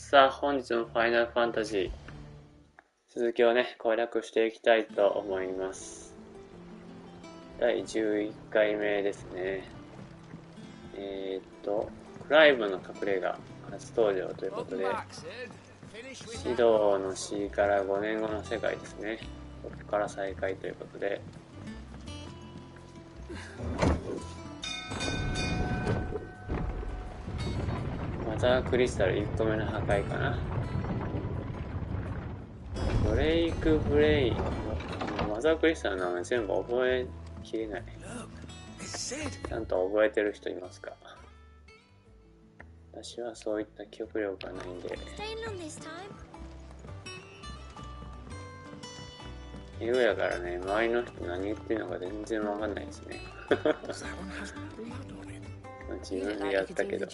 さあ、本日のファイナルファンタジー続きをね、攻略していきたいと思います。第11回目ですね。クライブの隠れ家初登場ということで、指導の C から5年後の世界ですね。ここから再開ということで、マザークリスタル1個目の破壊かな。ブレイクブレイン、マザークリスタルの名前全部覚えきれない。ちゃんと覚えてる人いますか？私はそういった記憶力がないんで。英語やからね、周りの人何言ってるのか全然わかんないですね。自分でやったけど。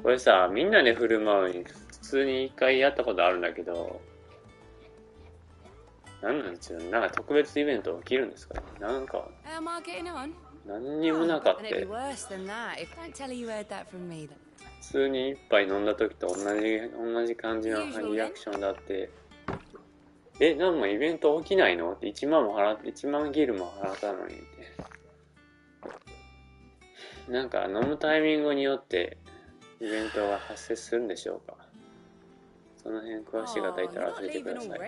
これさ、みんなで振る舞うに普通に一回やったことあるんだけど、なんなんですよ。なんか特別イベント起きるんですかね。なんか、何にもなかった。普通に一杯飲んだ時と同じ感じのリアクションだって、何もイベント起きないのって1万ギルも払ったのにって。なんか飲むタイミングによってイベントが発生するんでしょうか。その辺詳しい方いたら教えてください。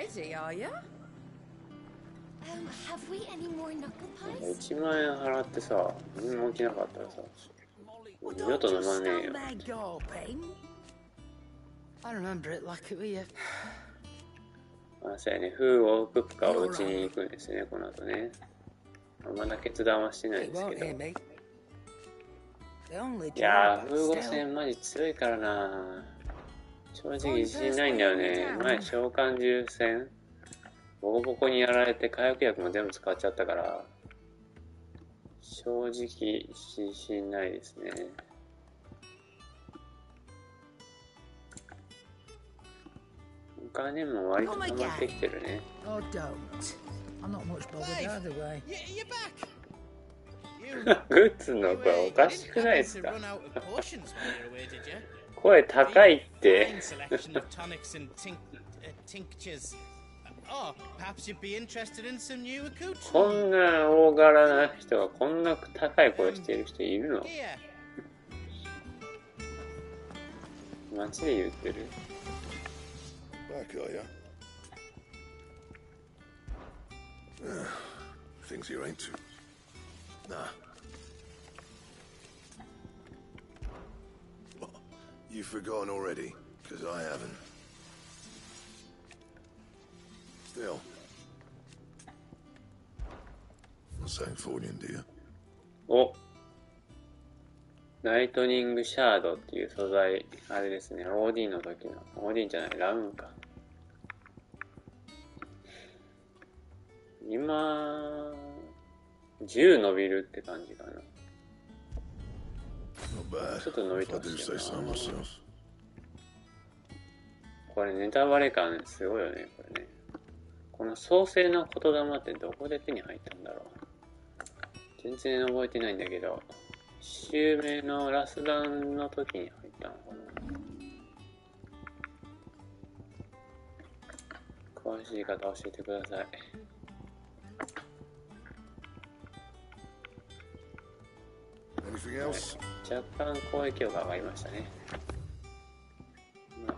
1万円払ってさ、何も起きなかったらさ、二度と飲まねえよ。そうやね、封をクッカーを打ちに行くんですね、この後ね。まだ決断はしてないんですけど。いやー、風5戦マジ強いからな。正直自信ないんだよね。前召喚獣戦ボコボコにやられて火薬薬も全部使っちゃったから、正直自信ないですね。お金も割と溜まってきてるね。グッズの声おかしくないですか？声高いって。こんな大柄な人がこんな高い声している人いるの？街で言ってる。You've forgotten already, because I haven't. Still. Not saying Fordian, do you? お、ライトニングシャードっていう素材、あれですね、OD の時の、OD じゃない、ラウンか。今、10伸びるって感じかな。ちょっと伸びてほしいな。これネタバレ感すごいよね、これね。この創世の言霊ってどこで手に入ったんだろう。全然覚えてないんだけど、1周目のラスダンの時に入ったのかな。詳しい方教えてください。若干攻撃力が上がりましたね。まあ、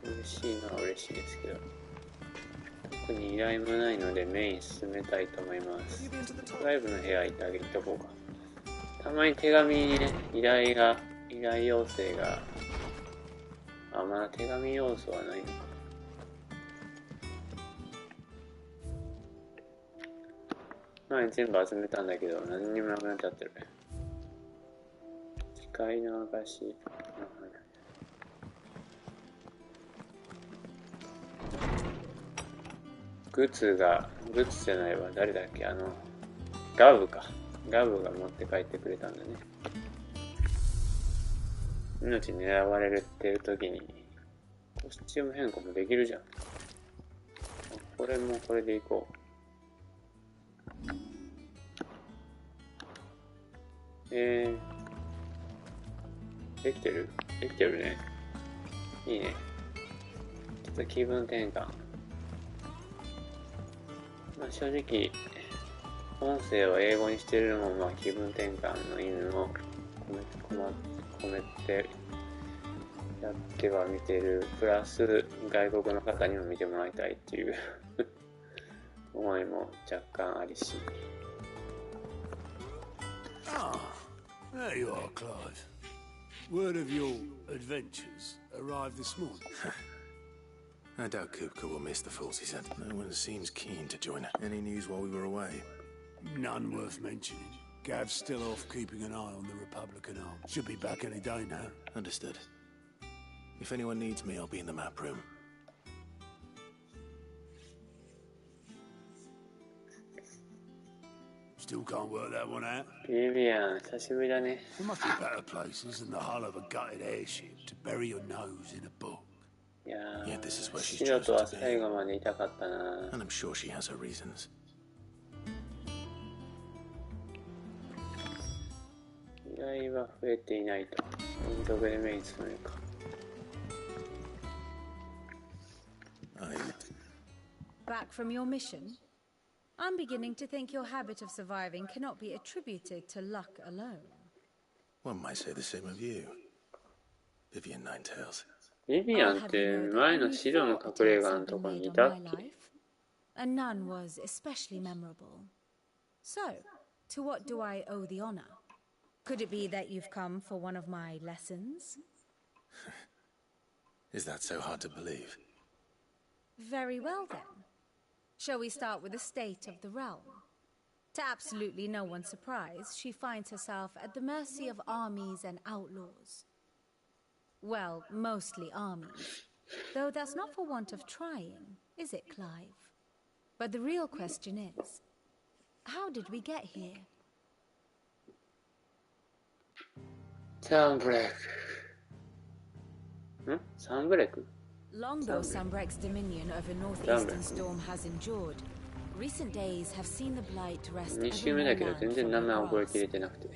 嬉しいのは嬉しいですけど、特に依頼もないのでメイン進めたいと思います。ライブの部屋行ってあげとこうか。たまに手紙にね、依頼要請が、まだ手紙要素はないのか。前全部集めたんだけど、何にもなくなっちゃってる。機械の証。グツじゃないわ。誰だっけ？ガブか。ガブが持って帰ってくれたんだね。命狙われてる時に、コスチューム変更もできるじゃん。これもこれでいこう。できてる？できてるね。いいね。ちょっと気分転換。まあ正直、音声を英語にしてるのも、まあ気分転換の意味も込めてやっては見てる。プラス、外国の方にも見てもらいたいっていう思いも若干ありし。There you are, Clive. Word of your adventures arrived this morning. I doubt Kupka will miss the fools, he said. No one seems keen to join it. Any news while we were away? None worth mentioning. Gav's still off keeping an eye on the Republican arm. Should be back any day now. Understood. If anyone needs me, I'll be in the map room. Still can't work that one out. ビビアン、久しぶりだね。 There must be better places than the hull of a gutted airship to bury your nose in a book. いや Yeah, this is where she's シロ chosen とは to 最 be. 後までいたかったな。 And I'm sure she has her reasons. 依頼は増えていないと。連続で目につむるか。Back from your mission? I'm beginning to think your habit of surviving cannot be attributed to luck alone. One might say the same of you, Vivian Ninetails. ビビアンって前のシロの隠れ家のとこにいたっけ？ And none was especially memorable. So, to what do I owe the honor? Could it be that you've come for one of my lessons? Is that so hard to believe? Very well then. Shall we start with the state of the realm? To absolutely no one's surprise, she finds herself at the mercy of armies and outlaws. Well, mostly armies. Though that's not for want of trying, is it, Clive? But the real question is, how did we get here? サンブレイク。サンブレイク Long though Sunbreak's dominion over northeastern storm has endured, recent days have seen the blight rest 2周目だけど全然名前覚えきれてなくて。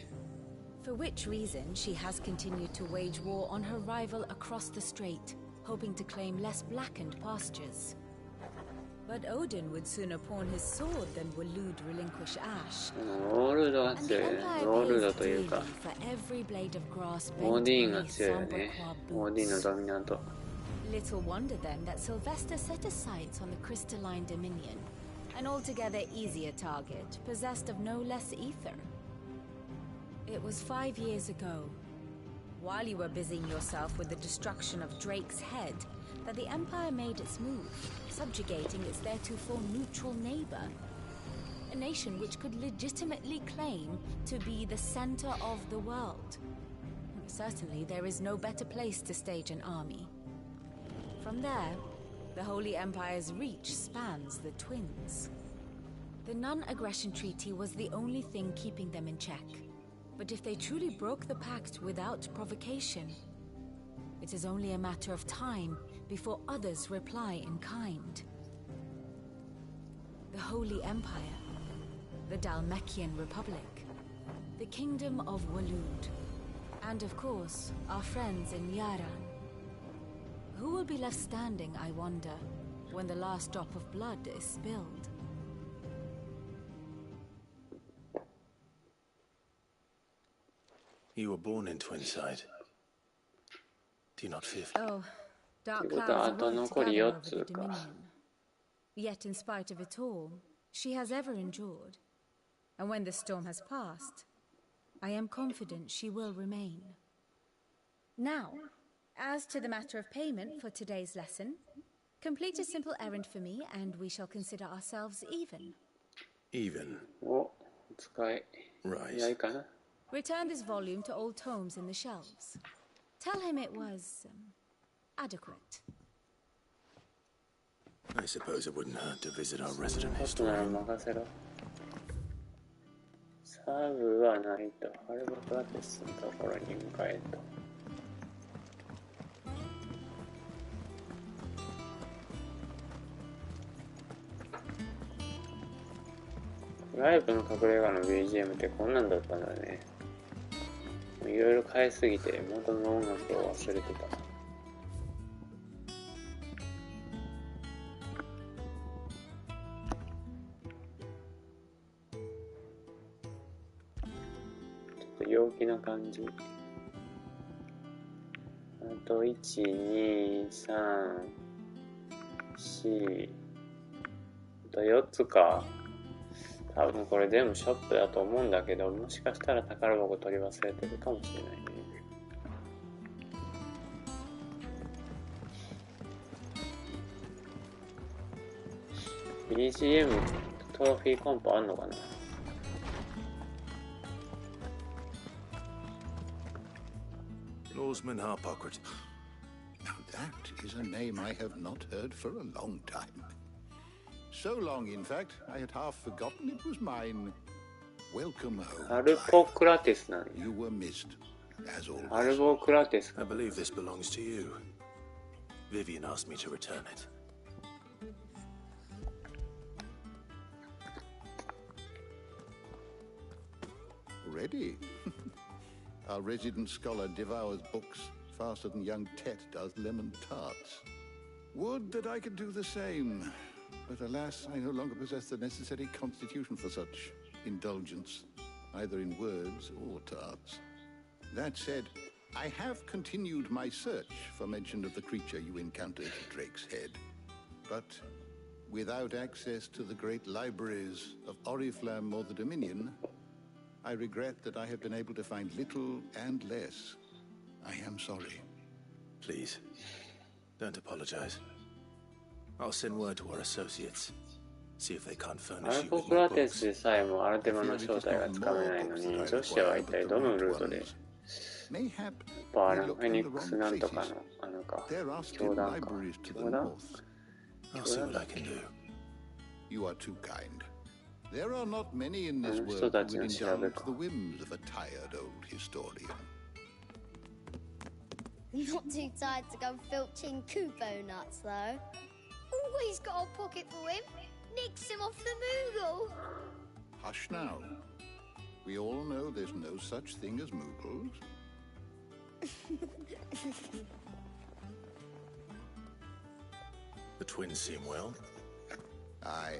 For which reason she has continued to wage war on her rival across the strait, hoping to claim less blackened pastures. But Odin would sooner pawn his sword than Waloed relinquish Ash. オールドが And 強 the いね。 Empire オールド pays というか dearly for every blade of grass オー bent ディーンが beneath 強いよね。 Sombre オーディーンの boots. ドミナント。 Little wonder then that Sylvester set his sights on the crystalline dominion, an altogether easier target, possessed of no less ether. It was 5 years ago, while you were busying yourself with the destruction of Drake's head, that the Empire made its move, subjugating its theretofore neutral neighbor, a nation which could legitimately claim to be the center of the world. Certainly, there is no better place to stage an army. From there, the Holy Empire's reach spans the Twins. The non-aggression treaty was the only thing keeping them in check. But if they truly broke the pact without provocation, it is only a matter of time before others reply in kind. The Holy Empire, the Dalmekian Republic, the Kingdom of Waloed, and of course, our friends in Yaran. Who will be left standing, I wonder, when the last drop of blood is spilled? You were born in Twinside. Do you not fear? Oh, dark ってことは clouds あと are 残り together 4 over つ the か。 Dominion. Yet in spite of it all, she has ever endured. And when the storm has passed, I am confident she will remain. Now, as to the matter of payment for today's lesson, complete a simple errand for me and we shall consider ourselves even. Even. お、お使い。 Right. いやいいかな。 Return this volume to old tomes in the shelves. Tell him it was adequate. I suppose it wouldn't hurt to visit our resident ちょっとなら historian. 任せろ。サブはないと。ハルバトラテスのところに向かえと。ライブの隠れ家の BGM ってこんなんだったんだね。いろいろ変えすぎて元の音楽を忘れてた。ちょっと陽気な感じ。あと1、2、3、4、あと4つか。多分これ全部ショップだと思うんだけど、もしかしたら宝箱取り忘れてるかもしれないね。BGM トロフィーコンポあんのかな。Lawsman Harpocrat. Now that is a name I have not heard for a long time. So long, in fact, I had half forgotten it was mine. Welcome home. アルポクラテスなんや。 You were missed, as アル always. ボクラテスか。 I believe this belongs to you. Vivian asked me to return it. Ready? Our resident scholar devours books faster than young Tet does lemon tarts. Would that I could do the same. But alas, I no longer possess the necessary constitution for such indulgence, either in words or tarts. That said, I have continued my search for mention of the creature you encountered at Drake's Head. But without access to the great libraries of Oriflamme or the Dominion, I regret that I have been able to find little and less. I am sorry. Please, don't apologize. I'll send word to our associates. See if they can't ア furnish ル you ポ with クラ more テス books. でさえもアルテマの正体がつかめないのに、女子は一体どのルートで、やっ Mayhap ぱあ we の looked フェニ in the ックス wrong なんとか places. の、あのか、 There are 教 still 団か。 libraries to the 教団 north. I'll see what I can do. You are too kind. There are not many in this I'm world still who would touching indulge Shabeko. the whims of a tired old historian. Not too tired to go filching Kubo nuts, though. Always got a pocket for him. Nicks him off the Moogle. Hush now. We all know there's no such thing as Moogles. The twins seem well. Aye.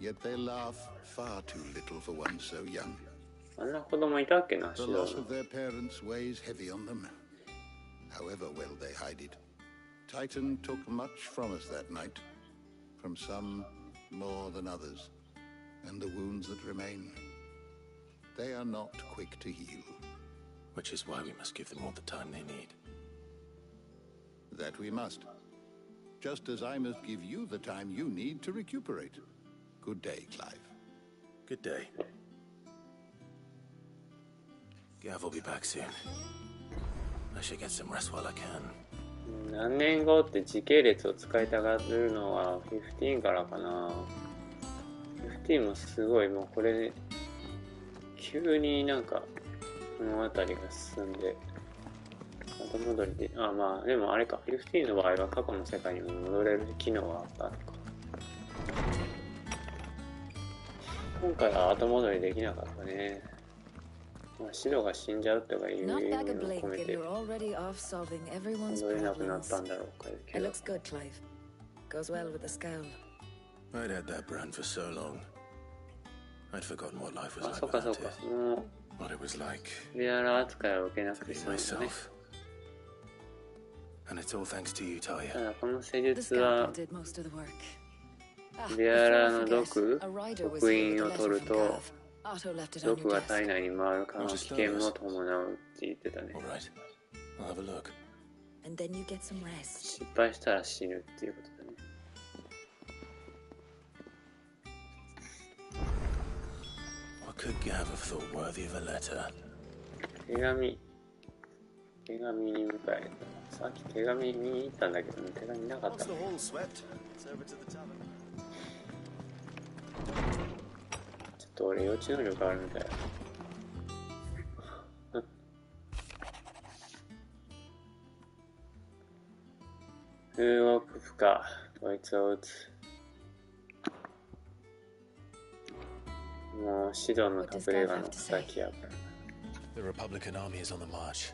Yet they laugh far too little for one so young. あんな子供いたっけな、 The シド loss の。 of their parents weighs heavy on them, however well they hide it. Titan took much from us that night, from some more than others, and the wounds that remain, they are not quick to heal. Which is why we must give them all the time they need. That we must. Just as I must give you the time you need to recuperate. Good day, Clive. Good day. Gav will be back soon. I should get some rest while I can. 何年後って時系列を使いたがるのは15からかな。15もすごい、もうこれ急になんか物語が進んで後戻りで、あ、まあでもあれか、15の場合は過去の世界にも戻れる機能があったのか。今回は後戻りできなかったね。まあ、シドが死んじゃうとかいう意味を Not back a 込 blink め and て you're already off solving everyone's 戻れなくなっ problems. たんだろうかけ It ど。 looks good, Clive. Goes well with the scowl. I'd had that brand for so long. I'd forgotten what life was あ、 like そっかそ without っか。 it. もう What it was like リアル扱いを受けな to く be て済むんだね。 myself. And it's all thanks to you, た Talia. だこの施 The 術は scalpel did most of the work. Ah, リアラ before の I 毒 forget, a rider was 刻 here 印 with を a 取 letter る from と Gav. Otto left it on 毒 your が体 desk. 内に回る可能危険も伴うって言ってたね。 All right. I'll have a look. And then you get some rest. 失敗したら死ぬっていうことだね。 What could Gav have thought worthy of a letter? 手紙に向かえた。さっき手紙見に行ったんだけどね、手紙なかった。 Once the hall's swept, it's over to the tavern. ちょっと俺予知能力あるみたい。風奥負荷、こいつを撃つ。もうシドの隠れ家の先やから。The Republican army is on the march,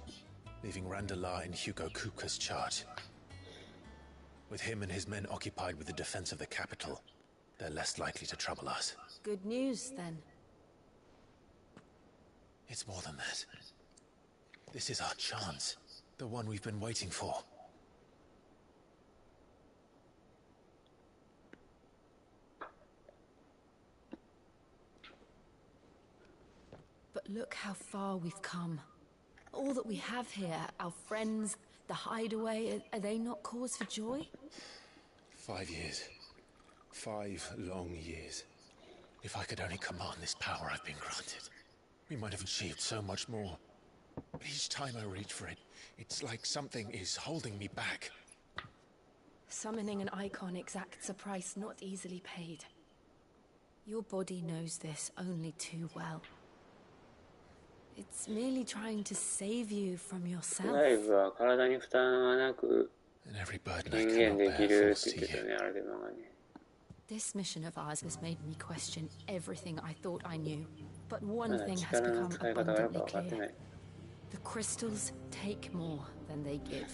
leaving Randalar in Hugo Kupka's charge. With him and his men occupied with the defense of the capital, they're less likely to trouble us. Good news, then. It's more than that. This is our chance. The one we've been waiting for. But look how far we've come. All that we have here, our friends, the hideaway, are they not cause for joy? 5 years. 5 long years. If I could only command this power I've been granted, we might have achieved so much more. But each time I reach for it, it's like something is holding me back. Summoning an icon exacts a price not easily paid. Your body knows this only too well. It's merely trying to save you from yourself. ライブは体に負担はなく And every burden I 人 cannot 間で bear きるっ falls て to 言ってた you. ね、あれで漫画ね。This mission of ours has made me question everything I thought I knew. But ま one だ thing has 力の become 使い方がよく abundantly 分かってな clear. い。The crystals take more than they give.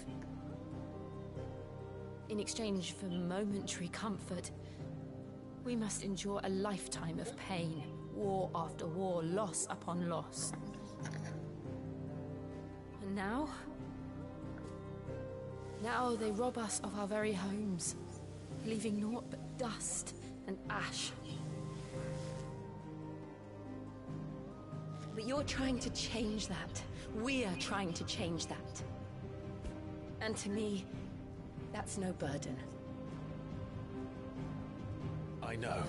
In exchange for momentary comfort, we must endure a lifetime of pain, war after war, loss upon loss. And now they rob us of our very homes, leaving naught but dust and ash. But you're trying to change that. We are trying to change that. And to me, that's no burden. I know,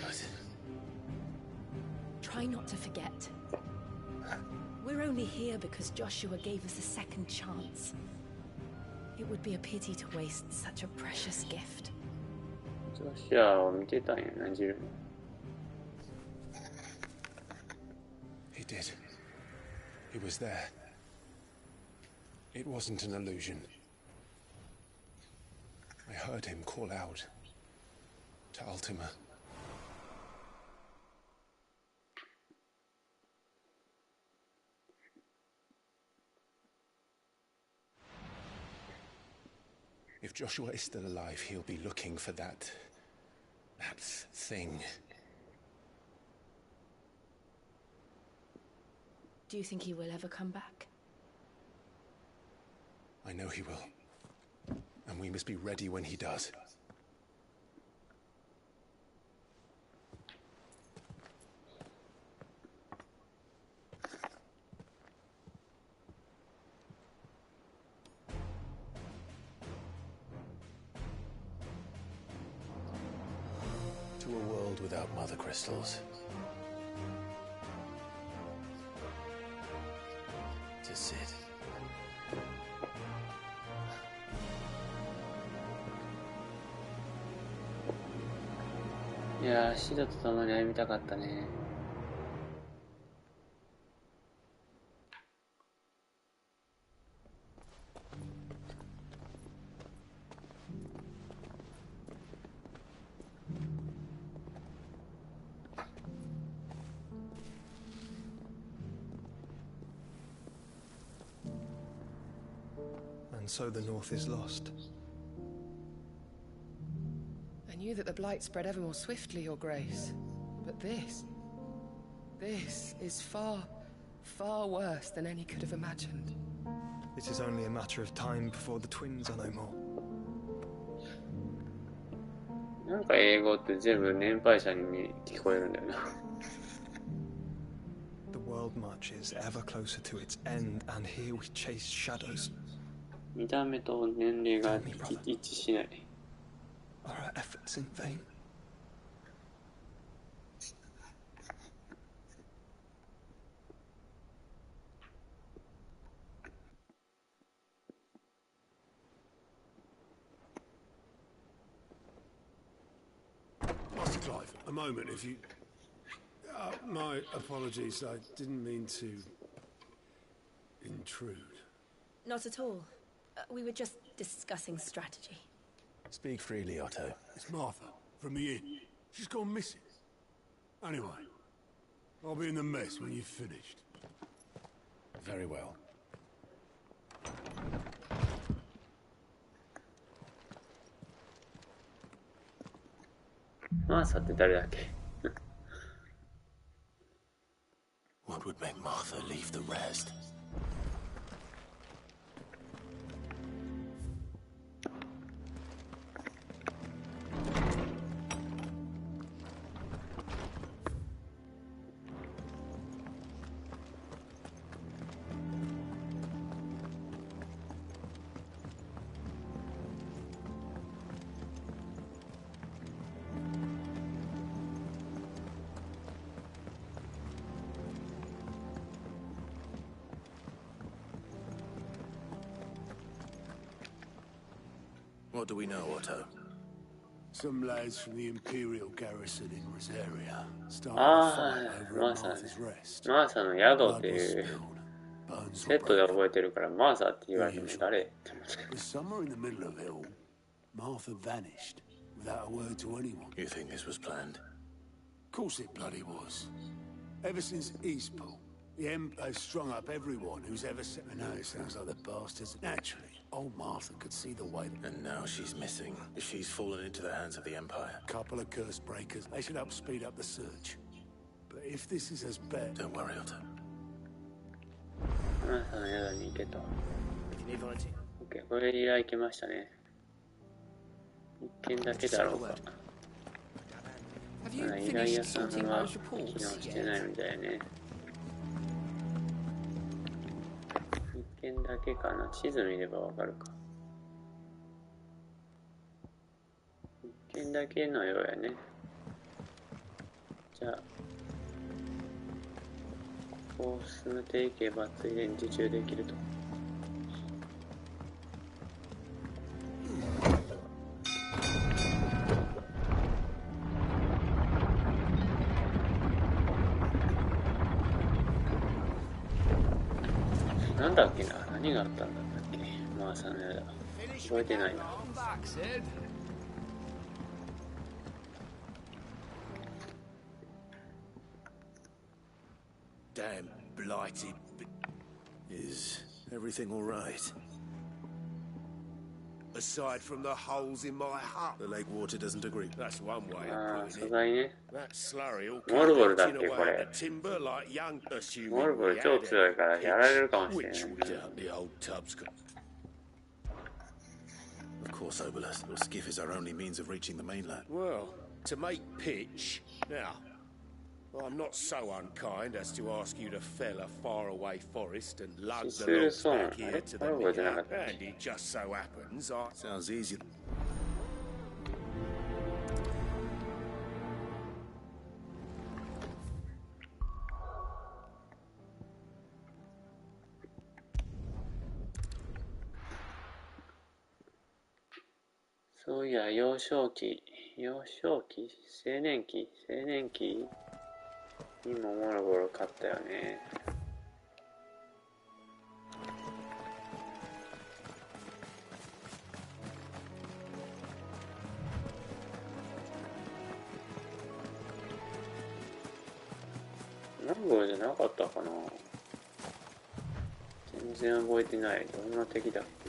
but Try not to forget. We're only here because Joshua gave us a second chance. It would be a pity to waste such a precious gift. ジョシュアを見てたんやな、ジルも。he did. He was there. It wasn't an illusion. I heard him call out to Ultima. If Joshua is still alive, he'll be looking for that thing. Do you think he will ever come back? I know he will. And we must be ready when he does. To a world without mother crystals. To Sid. いやー、シドと共に歩みたかったね。And so the North is lost. I knew that the blight spread ever more swiftly, Your Grace. But this is far, far worse than any could have imagined. It is only a matter of time before the twins are no more. なんか英語って全部年配者に聞こえるんだよな。The world marches ever closer to its end, and here we chase shadows. 見た目と年齢が一致しない。Are our efforts in vain? Master Clive, a moment, if you... my apologies, I didn't mean to... intrude. Not at all. We were just discussing strategy. Speak freely, Otto. It's Martha, from the inn. She's gone missing. Anyway, I'll be in the mess when you've finished. Very well. マーサって誰だっけ？ What would make Martha leave the rest? What do we know, Otto? Some lads from the Imperial garrison in Rosaria started a あ fight あ、 over マ at ーサね。 Martha's Rest. マーサの宿って Blood い was う spilled, bones セ were ットで broken. 覚えてるから、マーサって言われても誰って思って。 But somewhere in the middle of it all, Martha vanished without a word to anyone. You think this was planned? Of course it bloody was. Ever since Eastpool, the Empire's strung up everyone who's ever set... I know it sounds like the bastards. Naturally, old Martha could see the way that... And now she's missing. She's fallen into the hands of the Empire. Couple of curse breakers. They should help speed up the search. But if this is as bad... Don't worry, Otto. マーサの宿に行けと。If you need volunteer. OK、これで依頼来ましたね。一件だけだろうか。Have you まだ依頼屋 finished さん sorting は those 機 reports 能してな yet? いみたいね。一件だけかな。地図見ればわかるか。一件だけのようやね。じゃあ、ここを進めていけばついでに受注できると。なんだっけな、何があったんだったっけ、マーサの宿。覚えてないな。Damn blighty. Is everything all right? Aside from the holes in my hut. The lake water doesn't agree. That's one way あ of あ、素 putting it. 材ね。 That slurry will モルボル keep だっ eating け、こ away れ at。the timber like young モルボル assuming 超強いからやられるかもしれない which we doubt the old tubs could. Of course, Obolus. Your skiff is our only means of reaching the mainland. Well, to make pitch. Now, I'm not so unkind as to ask you to fell a faraway forest and lug the logs back here to the mill. And it just so happens I... Sounds easy. そういや、幼少期、青年期にもモルボル買ったよね。モルボルじゃなかったかな。全然覚えてない。どんな敵だっけ。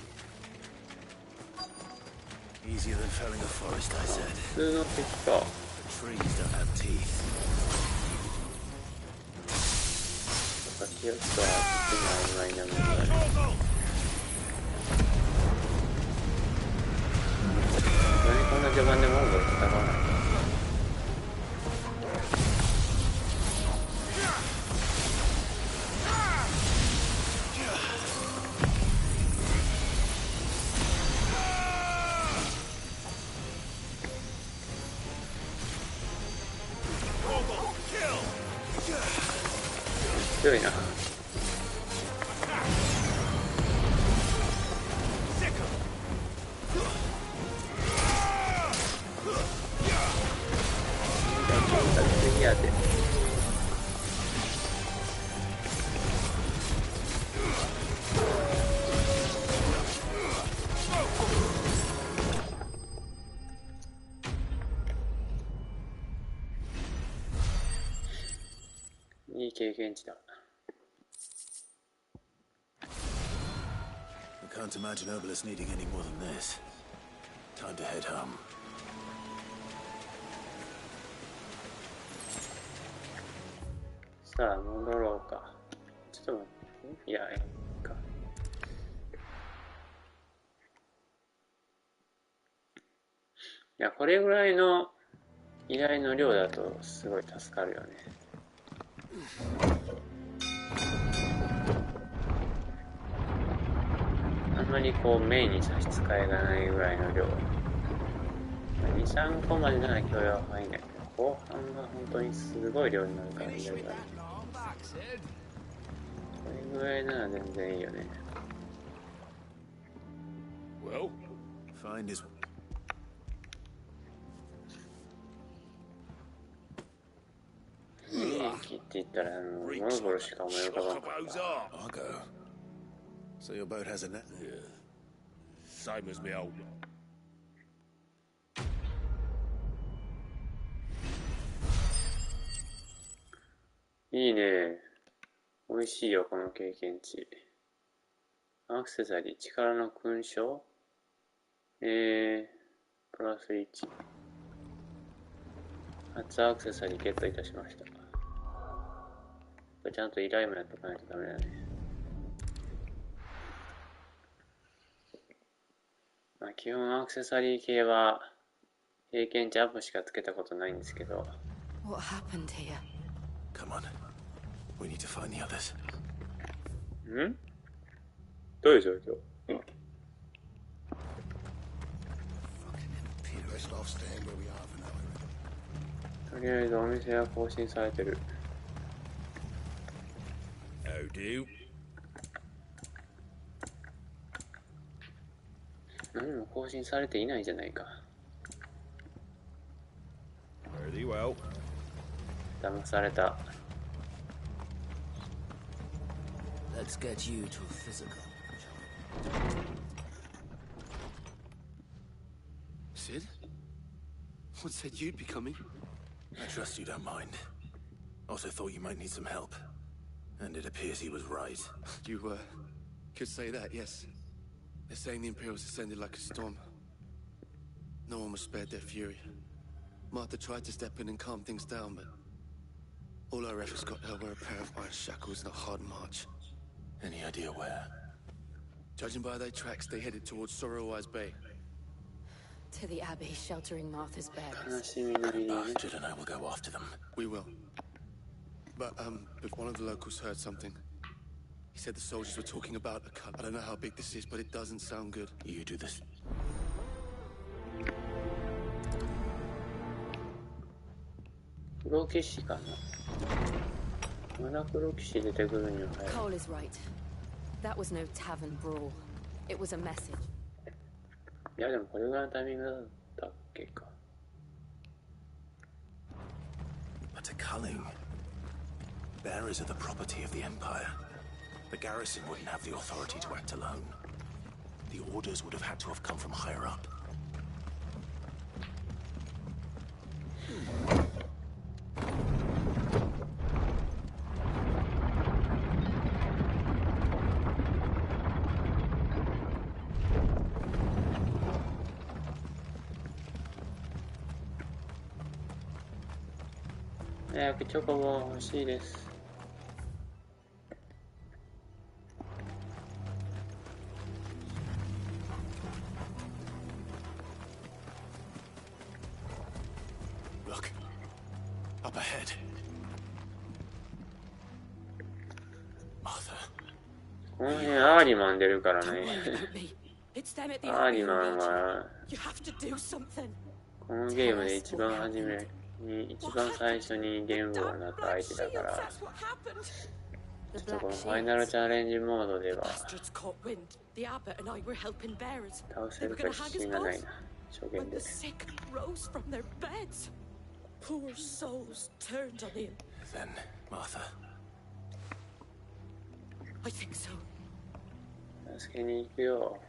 Easier than felling a forest, I said. 普通の敵か。 The trees don't have teeth. 記憶が曖昧な問題。何こんな序盤でモンゴル戦わない。強いな。次やで。いい経験値だ。can't imagine Obelisk needing any more than this. Time to head home. さあ戻ろうか。ちょっと待って。いや、いいか。いや、これぐらいの依頼の量だとすごい助かるよね。あんまりこうメインに差し支えがないぐらいの量。2、3個までなら許容範囲内。後半が本当にすごい量になるから依頼が。これぐらいなら全然いいよね。Well, find his. 利益って言ったらモンゴルしか思い浮かばんかった。Argo. So your boat has a net? Yeah. Same as me old. いいね。美味しいよ、この経験値。アクセサリー、力の勲章プラス1。初アクセサリーゲットいたしました。ちゃんと依頼もやっとかないとダメだね。まあ、基本アクセサリー系は経験値アップしかつけたことないんですけど。What happened here? Come on. We need to find the others. ん？どういう状況？とりあえずお店は更新されてる。How do? 何も更新されていないじゃないか。Very well. 騙された。Let's get you to physical. Sid? What said you'd be coming? I trust you don't mind. Also thought you might need some help. And it appears he was right. You, could say that, yes. They're saying the Imperials descended like a storm. No one was spared their fury. Martha tried to step in and calm things down, but all our efforts got her were a pair of iron shackles and a hard march. Any idea where? Judging by their tracks, they headed towards Sorrowwise Bay. To the Abbey, sheltering Martha's bearers. 悲しみの入りね。 Bastard and I will go after them. We will. But, if one of the locals heard something, he said the soldiers were talking about a cut. I don't know how big this is, but it doesn't sound good. You do this. 黒騎士かな。まだ黒騎士出てくるには早い。 Cole is right. That was no tavern brawl. It was a message. いやでもこれぐらいのタイミングだったっけか。But a culling. Bearers are the property of the Empire. The garrison wouldn't have the authority to act alone. The orders would have had to have come from higher up.早くチョコボ欲しいです。Look. Up ahead. Martha. この辺アーリマン出るからね。 It's them at the アー Abbey リ who マン need you. は You have to do something. このゲームで一番初めに一番最初にゲームをなった相手だから、ちょっとこのファイナルチャレンジモードでは倒せるか自信がないな、初見で。 Poor souls turned on him. Then, Martha. I think so. 助けに行くよ。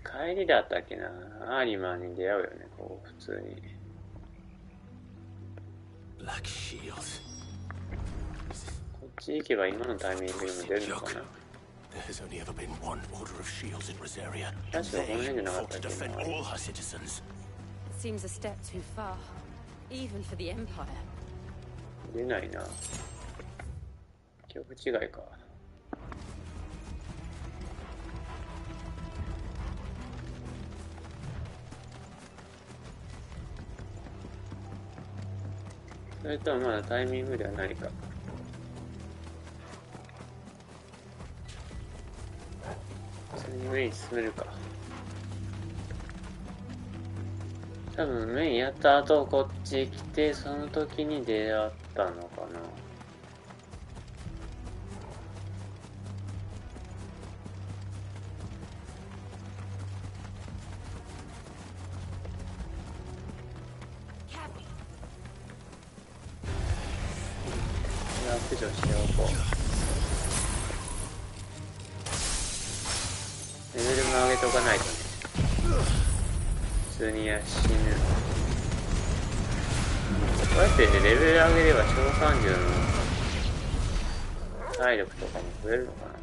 帰りだったっけな。アーリマンに出会うよね、こう普通に。 Black Shield. こっち行けば今のタイミングにも出るのかな。There has only ever been one order of shields in Rosaria, and That's they the one fought to defend all her citizens. It seems a step too far, even for the Empire. 出ないな。曲違いか。それとはまだタイミングではないか。それにメイン進めるか。多分メインやった後こっち来て、その時に出会ったのかな。駆除しておこう。レベルも上げとかないとね。普通に死ぬ。こうやってレベル上げれば召喚獣の体力とかも増えるのかな。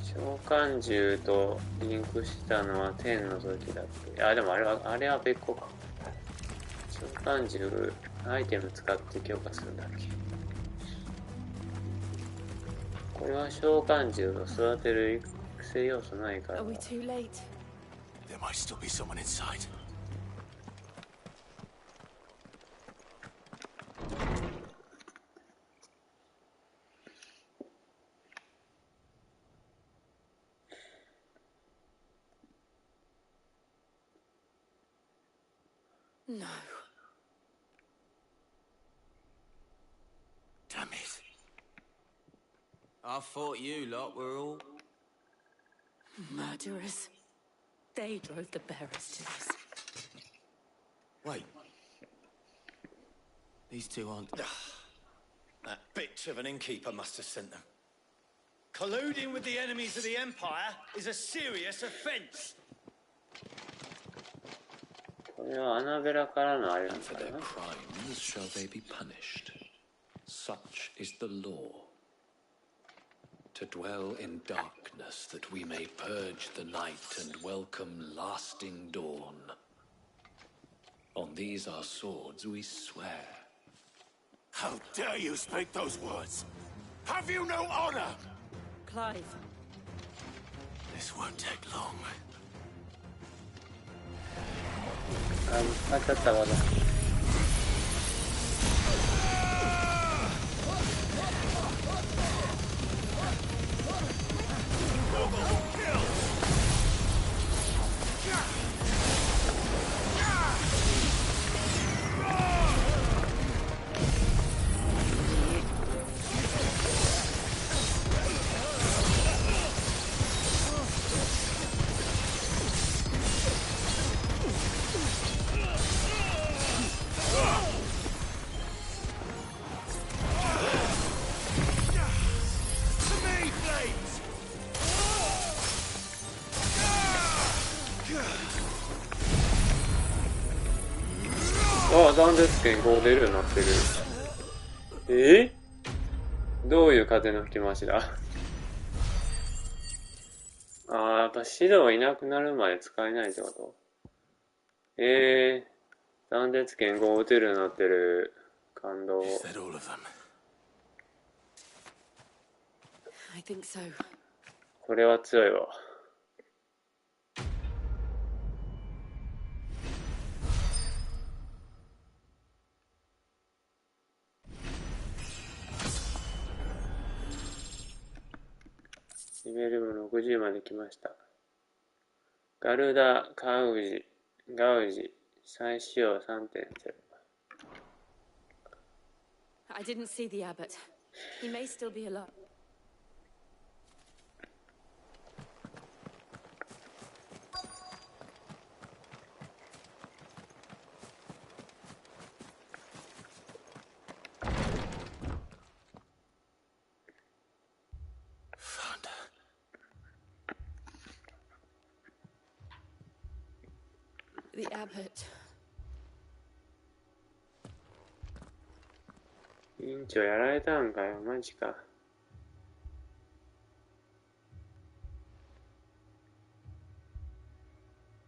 召喚獣とリンクしたのは10の時だっけ。あ、でもあれは別個か。召喚獣アイテム使って強化するんだっけ。これは召喚獣を育てる育成要素ないから。Are we too late? There might still be someone inside. No. Damn it. I thought you lot were all... Murderers. They drove the bearers to this. Wait. These two aren't... That bitch of an innkeeper must have sent them. Colluding with the enemies of the Empire is a serious offense. これはアナベラからのあれなんだ For な。 their crimes shall they be punished. Such is the law. To dwell in darkness that we may purge the night and welcome lasting dawn. On these our swords we swear. How dare you speak those words? Have you no honor? Clive. This won't take long. あ、見つかっちゃったわだ。あ、断絶圏5出るようになってる。どういう風の吹き回しだ。ああ、やっぱ指導いなくなるまで使えないってこと。断絶圏5打てるようになってる。感動。Is that all of them? I think so. これは強いわ。レベルも60まで来ました。ガルダ・ガウジ、再使用 3.0。I didn't see the abbot. He may still be alive. The abbot. 院長やられたんかよ、マジか。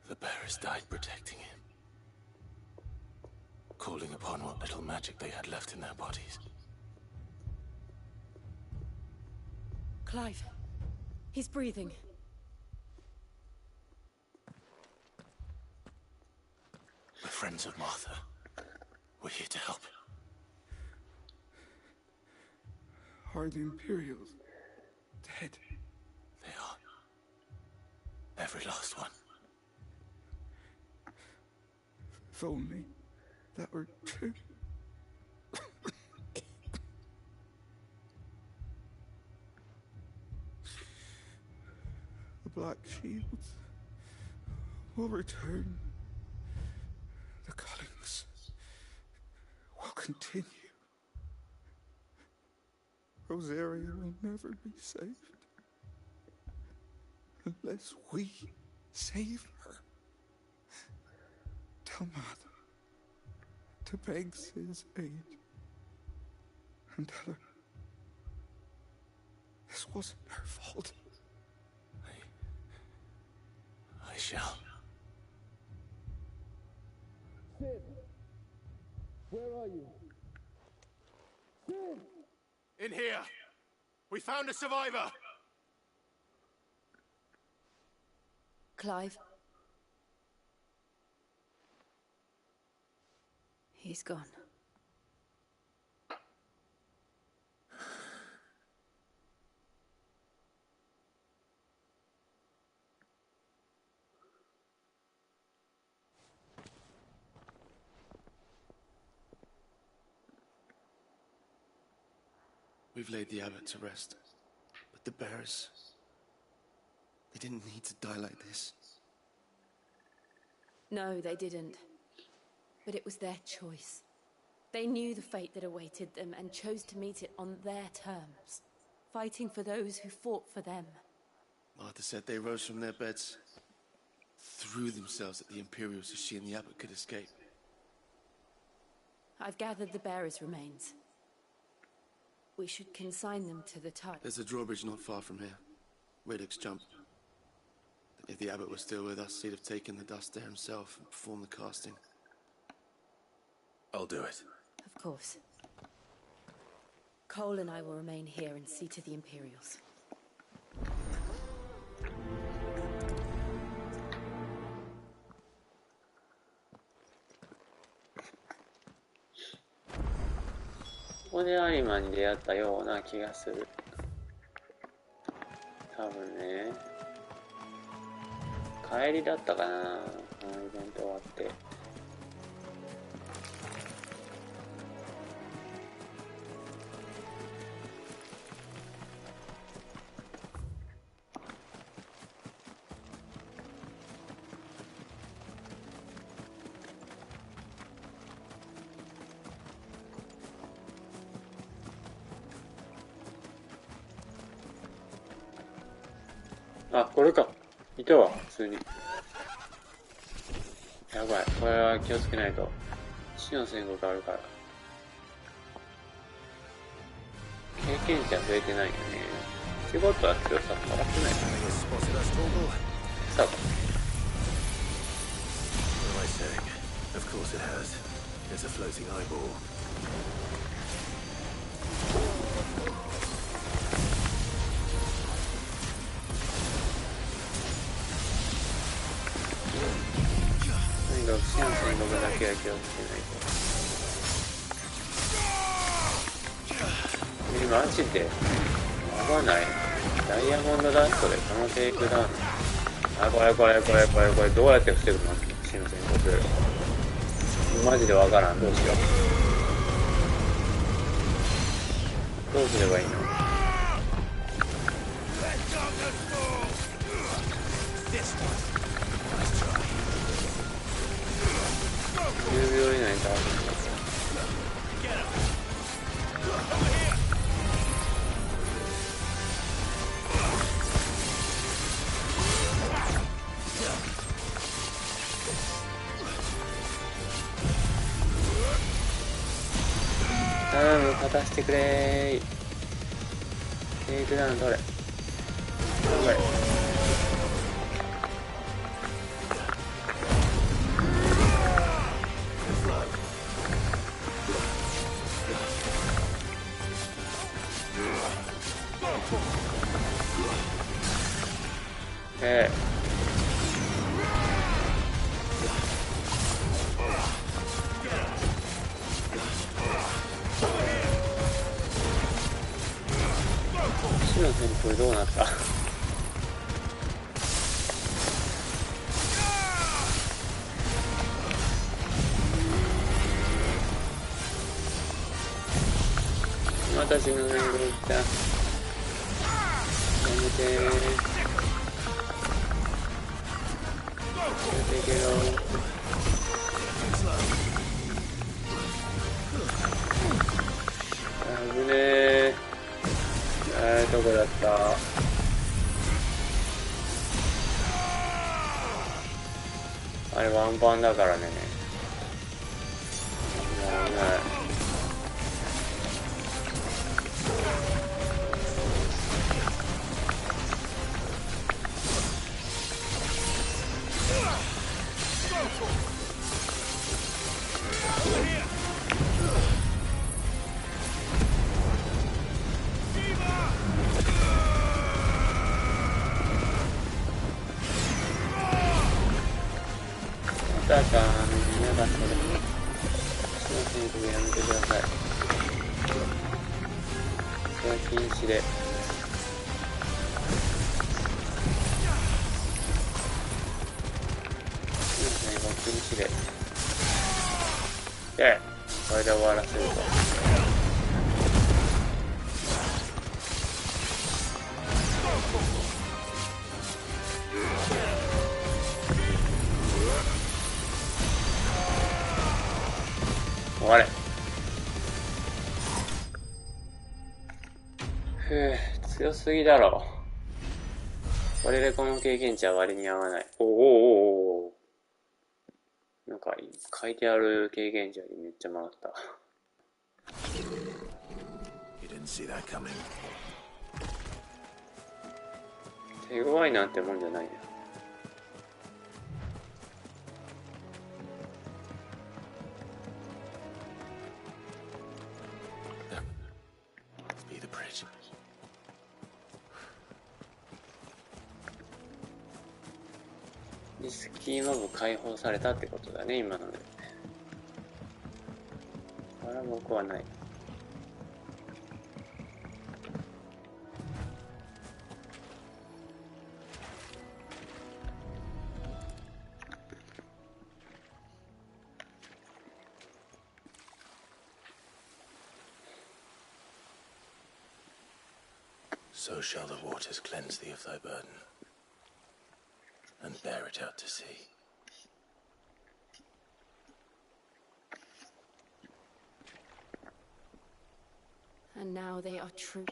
The bearers died protecting him, calling upon what little magic they had left in their bodies. Clive, he's breathing. We're friends of Martha. We're here to help. Are the Imperials dead? They are. Every last one. If only that were true. The Black Shields will return. The cuttings will continue. Rosaria will never be saved unless we save her. Tell Mother to beg Sid's aid and tell her this wasn't her fault. I shall. Sid! Where are you? Sid! In here! We found a survivor! Clive? He's gone. We've laid the abbot to rest, but the bearers, they didn't need to die like this. No, they didn't. But it was their choice. They knew the fate that awaited them and chose to meet it on their terms, fighting for those who fought for them. Martha said they rose from their beds, threw themselves at the Imperials so she and the abbot could escape. I've gathered the bearers' remains. We should consign them to the tug. There's a drawbridge not far from here. Radix jump. If the abbot was still with us, he'd have taken the dust there himself and performed the casting. I'll do it. Of course. Cole and I will remain here and see to the Imperials.ここで有馬に出会ったような気がする。多分ね。帰りだったかな、このイベント終わって。あ、これか。いたわ、普通に。やばい。これは気をつけないと。死の宣告があるから。経験値は増えてないよね。ってことは強さ変わってないかな。さあ。What am I saying? Of course it has. It's a floating eyeball.マジでやばない。ダイヤモンドダストでこのテイクダウン。あ、これどうやって防ぐの？死の宣告。マジでわからん。どうしよう。どうすればいいの？10秒以内に倒すんだ。頼かしてくれー。テイクダウン取れ。頑張れ。死の旋風どうなった？私の旋風来た。やめてー。やめていけよ。危ねー。どこだった？あれワンパンだからね。危ない。だから皆さんそれ死の戦闘やめてください。それは禁止で。死の戦闘禁止で。で、これで終わらせると。終われ。強すぎだろ。これでこの経験値は割に合わない。おおおおお。なんか書いてある経験値よりめっちゃ回った。手強いなんてもんじゃないよ。リスキーモブ解放されたってことだね、今ので。あら、僕はない。So shall the waters cleanse thee of thy burden, and bear it out to sea. And now they are true.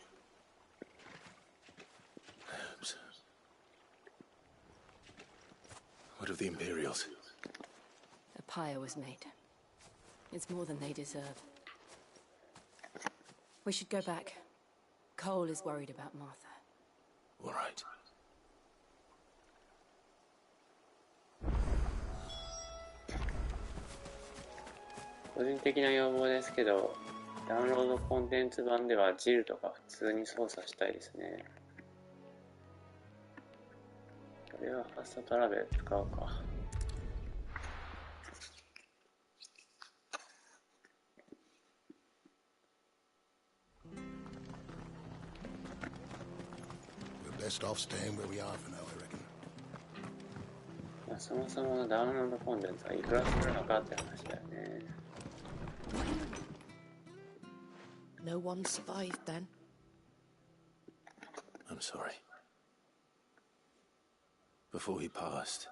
Herbs. What of the Imperials? A pyre was made. It's more than they deserve. We should go back. Cole is worried about Martha. All right. 個人的な要望ですけど、ダウンロードコンテンツ版ではジルとか普通に操作したいですね。これはファストトラベル使おうか。Best off staying where we are for now, I reckon. まあそもそものダウンロードコンテンツはいくらするのかって話だよね。No one survived then. I'm sorry. Before he passed,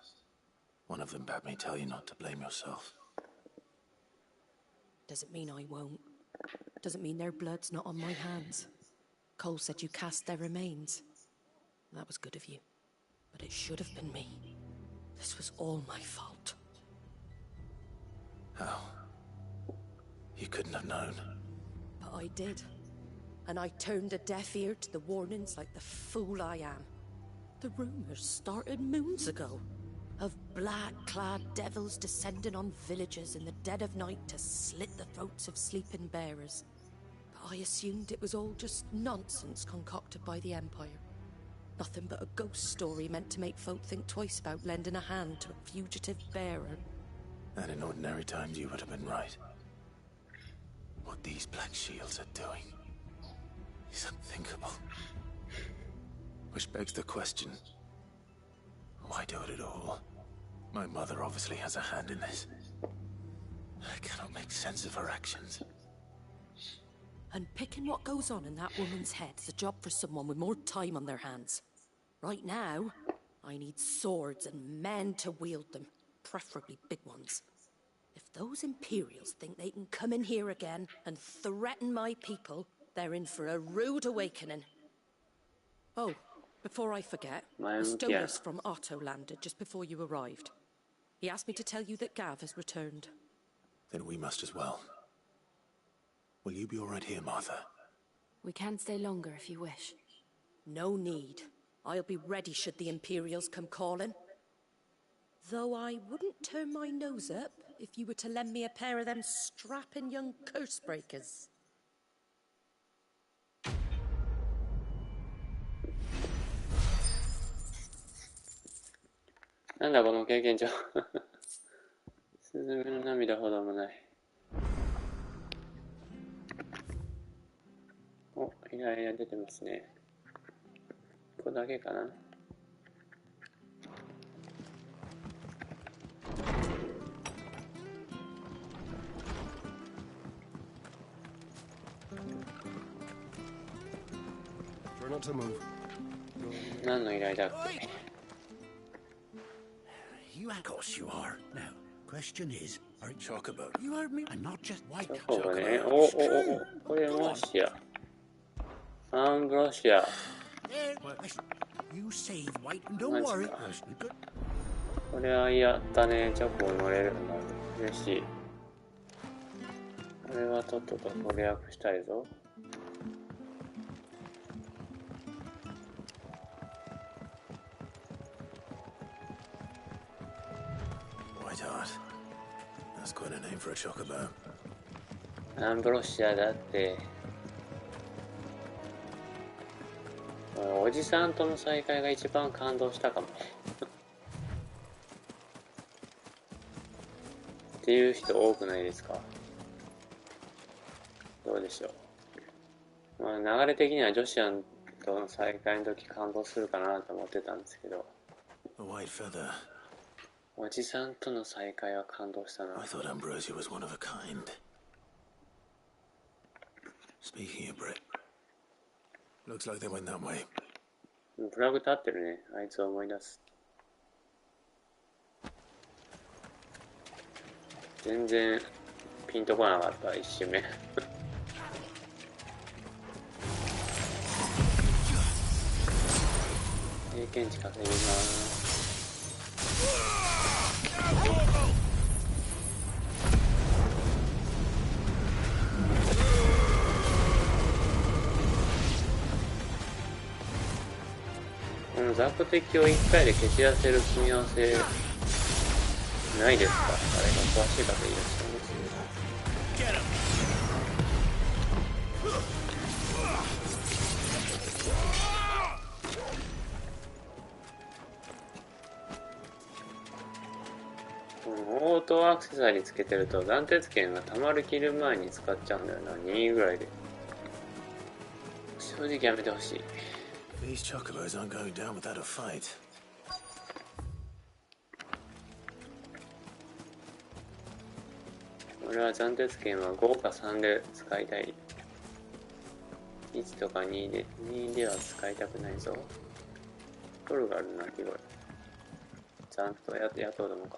one of them bade me tell you not to blame yourself. Doesn't mean I won't. Doesn't mean their blood's not on my hands. Cole said you cast their remains. That was good of you. But it should have been me. This was all my fault. How? You couldn't have known. But But I did. And I turned a deaf ear to the warnings like the fool I am. The rumors started moons ago. Of black-clad devils descending on villages in the dead of night to slit the throats of sleeping bearers. But I assumed it was all just nonsense concocted by the Empire. Nothing but a ghost story meant to make folk think twice about lending a hand to a fugitive bearer. And in ordinary times you would have been right. What these Black Shields are doing is unthinkable. Which begs the question, why do it at all? My mother obviously has a hand in this. I cannot make sense of her actions. And picking what goes on in that woman's head is a job for someone with more time on their hands. Right now, I need swords and men to wield them, preferably big ones. If those Imperials think they can come in here again and threaten my people, they're in for a rude awakening. Oh, before I forget, a stowless from Otto landed just before you arrived. He asked me to tell you that Gav has returned. Then we must as well. Will you be all right here, Martha? We can stay longer if you wish. No need. I'll be ready should the Imperials come calling. Though I wouldn't turn my nose up if you were to lend me a pair of them strapping young curse breakers. なんだこの経験値。スズメの涙ほどもない。お、依頼が出てますね。ここだけかな。何の依頼だっけ。You, of course you are. Now, question is, are Chocobo? You heard me? And not just white Chocobo. Oh, これもしや。アンブロシア。You save white and don't worry. これはやったね。チョコ乗れるんだ。嬉しい。これはとっとと攻略したいぞ。That's quite a name for a chocobo. アンブロシアだって。おじさんとの再会が一番感動したかも。っていう人多くないですか？どうでしょう。まあ流れ的にはジョシアンとの再会の時感動するかなと思ってたんですけど。A white feather. おじさんとの再会は感動したな。I thought Ambrosia was one of a kind. Speaking of Brit, looks like they went that way. プラグ立ってるね。あいつを思い出す。全然ピンとこなかった一瞬目。経験値稼ぎます。この雑魚敵を1回で消し出せる組み合わせないですか？誰が詳しい方いらっしゃいます？オートアクセサリーつけてると断鉄剣がたまる切る前に使っちゃうんだよな。2ぐらいで。正直やめてほしい。These chocobos aren't going down without a fight. 俺は斬鉄剣は5か3で使いたい。1とか2では使いたくないぞ。トルがある鳴き声。斬と雇うどもか。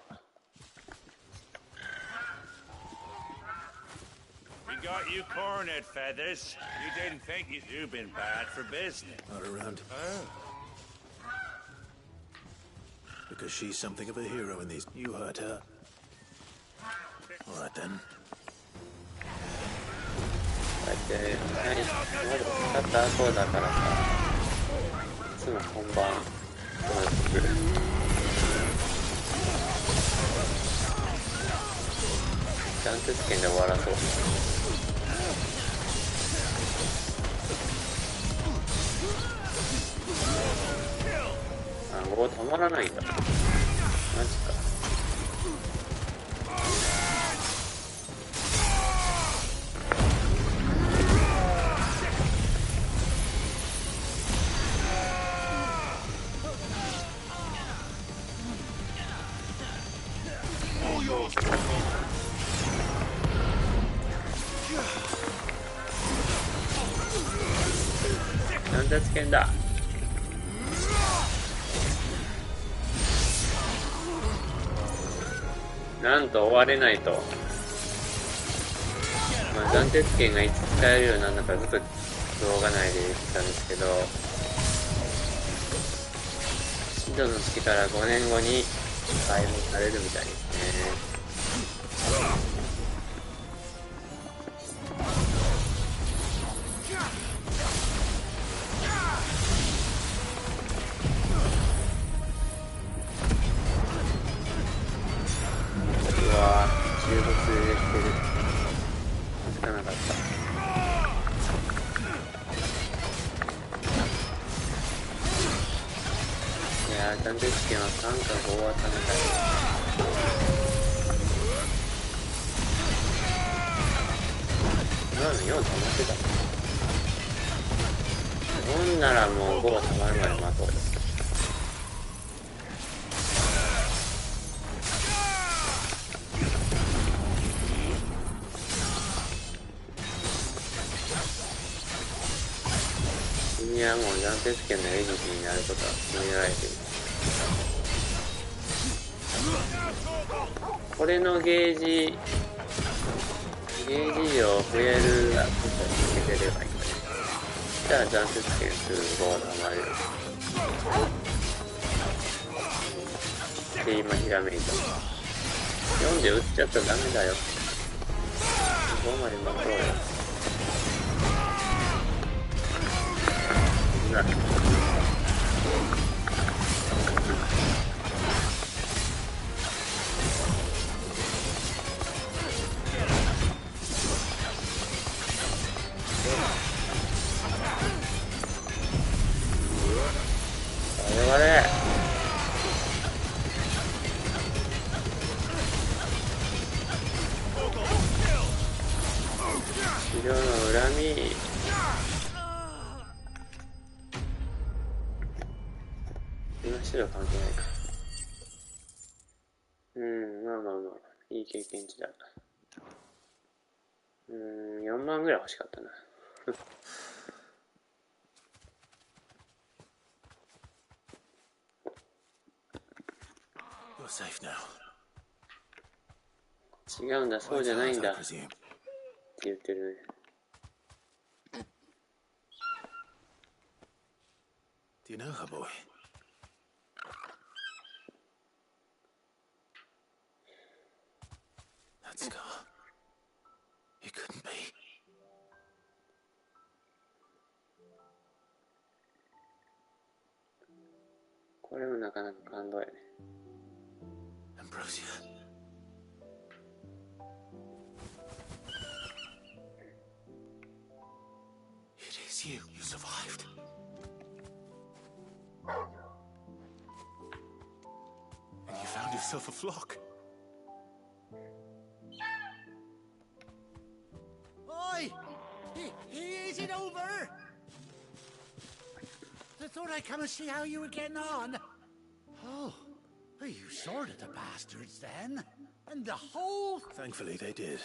We got you cornered, Feathers. You didn't think you'd been bad for business. Not around. Oh. Because she's something of a hero in these. You hurt her. All right then. うやって、はい、まだ使った後だからさ、いつも本番、そうなってくる。断鉄剣で終わらそう。あ、ここたまらないんだ。マジか。断鉄剣だ。なんと終われないと。まあ、断鉄剣がいつ使えるようになるのかずっと動画内で言ってたんですけど、シドの式から5年後に解放されるみたいですね。断鉄剣は3か5は貯めたい。今の4溜まってた。4ならもう5が溜まるまで待とうよ。君はもう断鉄剣の餌食になることは決められている。これのゲージ量を増えるアクセスをつけてればいいんだね。じゃあ断鉄剣すぐ5が溜まるよ。で今ひらめいた。4で打っちゃったらダメだよ。5まで待とうよ。色の恨み。今白関係ないか。まあまあまあいい経験値だ。4万ぐらい欲しかったな。違うんだ、そうじゃないんだって言ってるね。Do you know her, boy? That scar. It couldn't be. これもなかなか感動やね。Ambrosia. It is you. You survived. And you found yourself a flock. Oi! Is it over? I thought I'd come and see how you were getting on. Oh, you sorted the bastards then. And the whole... Thankfully they did.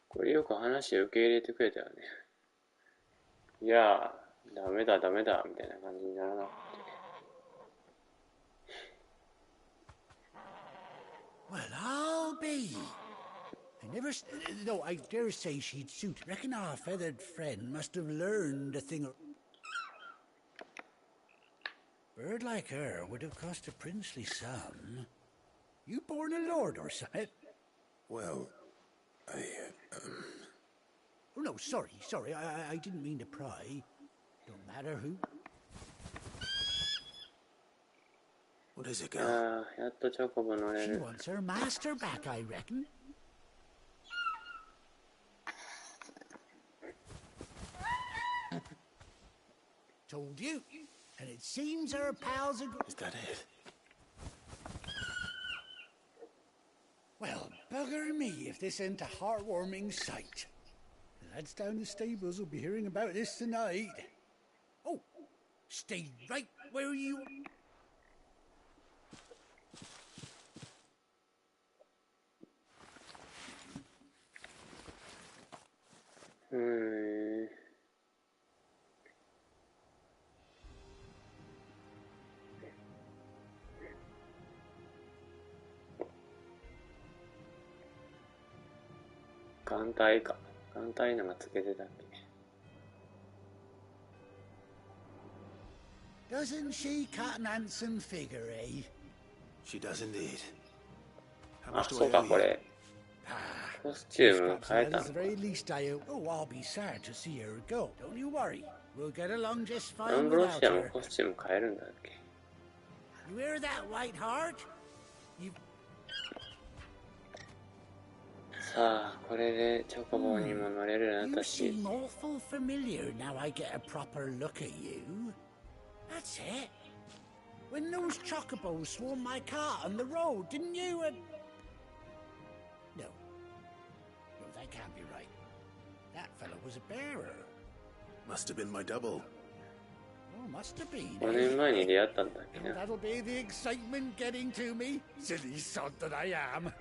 これよく話を受け入れてくれたよね。いやー、ダメだダメだみたいな感じにならなくて。Well, I'll be. I never... No, I dare say she'd suit. Reckon our feathered friend must have learned a thing or... Bird like her would have cost a princely sum. You born a lord or something? Well, Oh, no, sorry. I didn't mean to pry. Don't matter who. What is it, girl? She wants her master back, I reckon. Told you. And it seems her pals are... Is that it? Well, bugger me if this ain't a heartwarming sight. The lads down the stables will be hearing about this tonight. Oh, stay right where you...眼帯か。眼帯のがつけてたっけ。Doesn't she cut an handsome figure, eh? She does indeed. あ、そうか、これ。コスチューム変えたのか。At the very least, Oh, I'll be sad to see her go. Don't you worry. We'll get along just ア fine ンブロ without シアも her. コスチューム変えるんだっけ。You hear that, Whiteheart? You... さあ、これでチョコボにも乗れるようになった You し。 seem awful familiar now I get a proper look at you. That's it. When those chocobos swarmed my cart on the road, didn't you? No. No, that can't be right. That fellow was a bearer. Must have been my double. Oh, must have been. 5年前に出会ったんだっけ Oh, な。 that'll be the excitement getting to me. Silly sod that I am.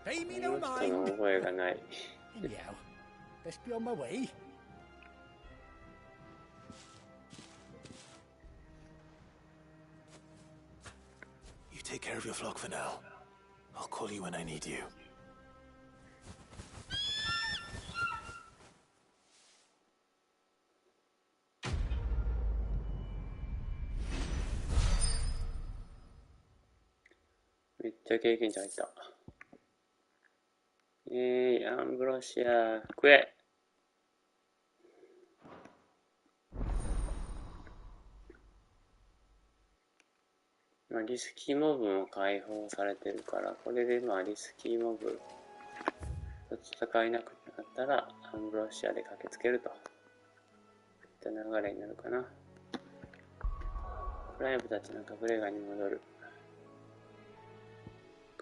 Pay me no この人の mind. 覚えがない。 Anyhow, best be on my way. You take care of your flock for now. I'll call you when I need you.めっちゃ経験値入った。アンブロシア、食え。まあ、リスキーモブも解放されてるから、これでまあリスキーモブと戦えなくなったら、アンブロシアで駆けつけるといった流れになるかな。クライブたちの隠れ家に戻る。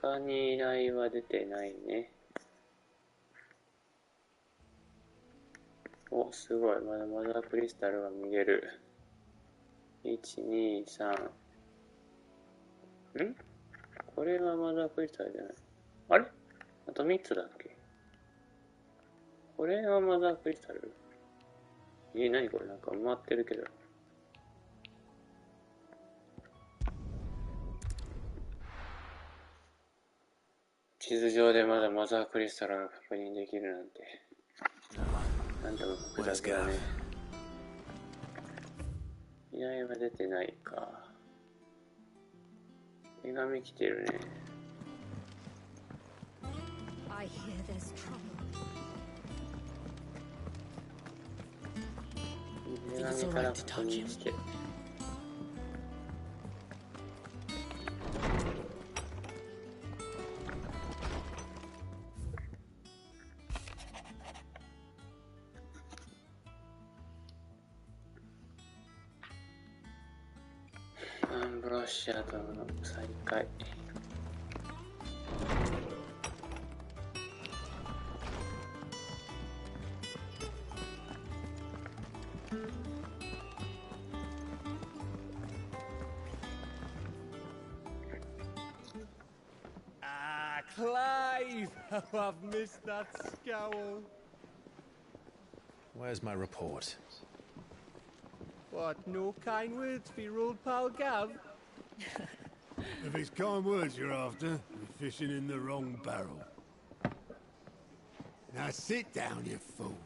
他に依頼は出てないね。お、すごい。まだマザークリスタルが見える。1、2、3。ん？これがマザークリスタルじゃない。あれ？あと3つだっけ？これがマザークリスタル？何これ？なんか埋まってるけど。地図上でまだマザークリスタルが確認できるなんて。なんとも複雑だね。依頼は出てないか。手紙来てるね。I hear there's trouble. 手紙から確認して。アンブロシアとの再会。Ah, Clive! How I've missed that scowl. Where's my report? What, no kind words for your old pal Gav? If it's kind words you're after, you're fishing in the wrong barrel. Now sit down, you fool.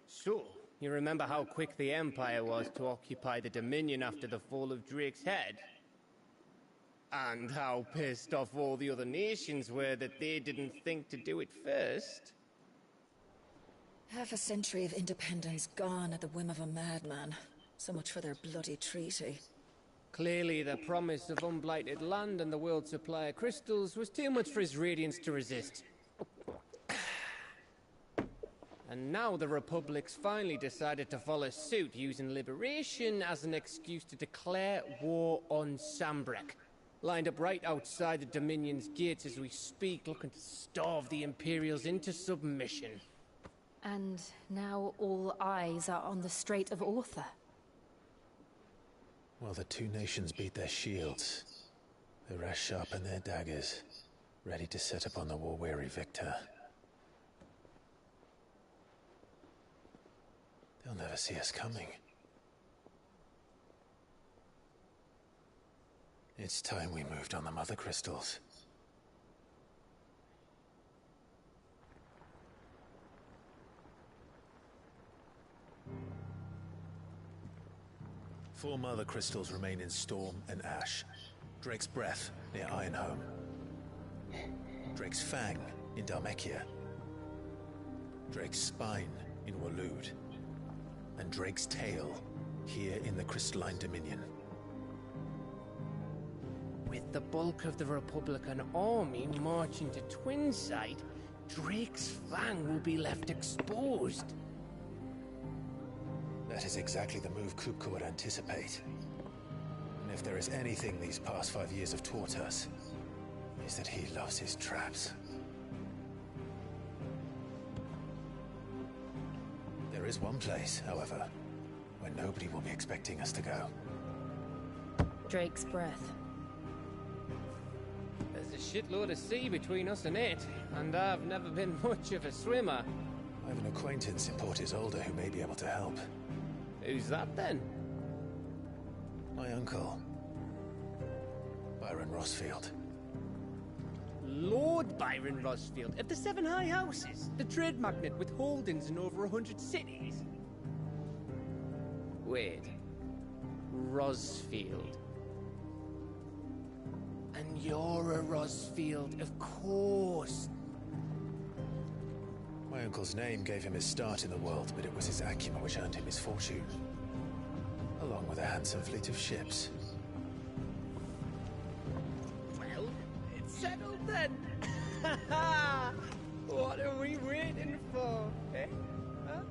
So, you remember how quick the Empire was to occupy the Dominion after the fall of Drake's Head? And how pissed off all the other nations were that they didn't think to do it first. Half a century of independence gone at the whim of a madman. So much for their bloody treaty. Clearly, the promise of unblighted land and the world's supply of crystals was too much for his radiance to resist. And now the Republic's finally decided to follow suit, using liberation as an excuse to declare war on Sambrek. Lined up right outside the Dominion's gates as we speak, looking to starve the Imperials into submission. And now all eyes are on the Strait of Author. While the two nations beat their shields, the rest sharpen their daggers, ready to set upon the war-weary victor. They'll never see us coming. It's time we moved on the Mother Crystals. Four Mother Crystals remain in Storm and Ash. Drake's Breath near Ironhome. Drake's Fang in Dharmekia. Drake's Spine in Waloed. And Drake's Tail here in the Crystalline Dominion. With the bulk of the Republican army marching to Twinside, Drake's Fang will be left exposed. That is exactly the move Kupka would anticipate. And if there is anything these past 5 years have taught us, is that he loves his traps. There is one place, however, where nobody will be expecting us to go. Drake's Breath. There's a shitload of sea between us and it, and I've never been much of a swimmer. I have an acquaintance in Port Isolde who may be able to help. Who's that then? My uncle, Byron Rossfield. Lord Byron Rossfield of the Seven High Houses, the trade magnate with holdings in over 100 cities. Wait, Rossfield. And you're a Rossfield, of course. My uncle's name gave him his start in the world, but it was his acumen which earned him his fortune, along with a handsome fleet of ships. Well, it's settled then. What are we waiting for, eh? Huh?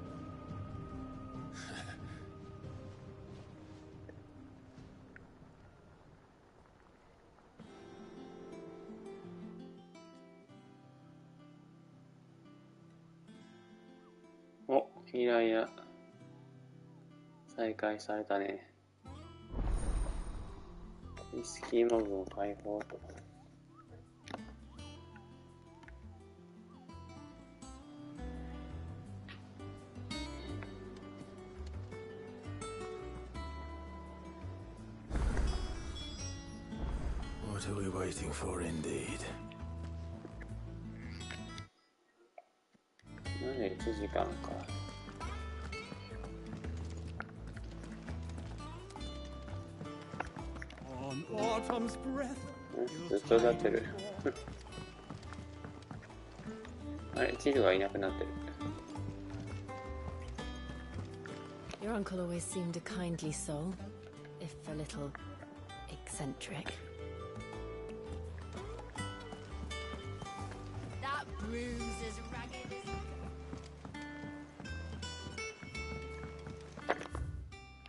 お、依頼や再開されたね。リスキーモブを解放と。What are we waiting for, indeed? なんで1時間か。ずっと立ってる。あれ、チルがいなくなってる。Your uncle always seemed a kindly soul, if a little eccentric. That bruise is ragged as...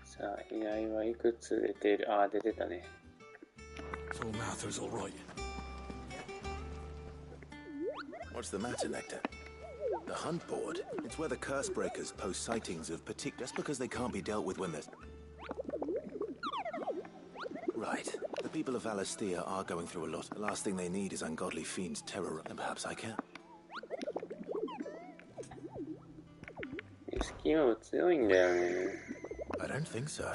さあ、依頼はいくつ出てる？ああ、出てたね。So Mather's all right. What's the matter, Nectar? The hunt board? It's where the curse breakers post sightings of just because they can't be dealt with when there's... Right. The people of Valisthea are going through a lot. The last thing they need is ungodly fiends' terror, and perhaps I can. スキーモブ強いんだよね。I don't think so.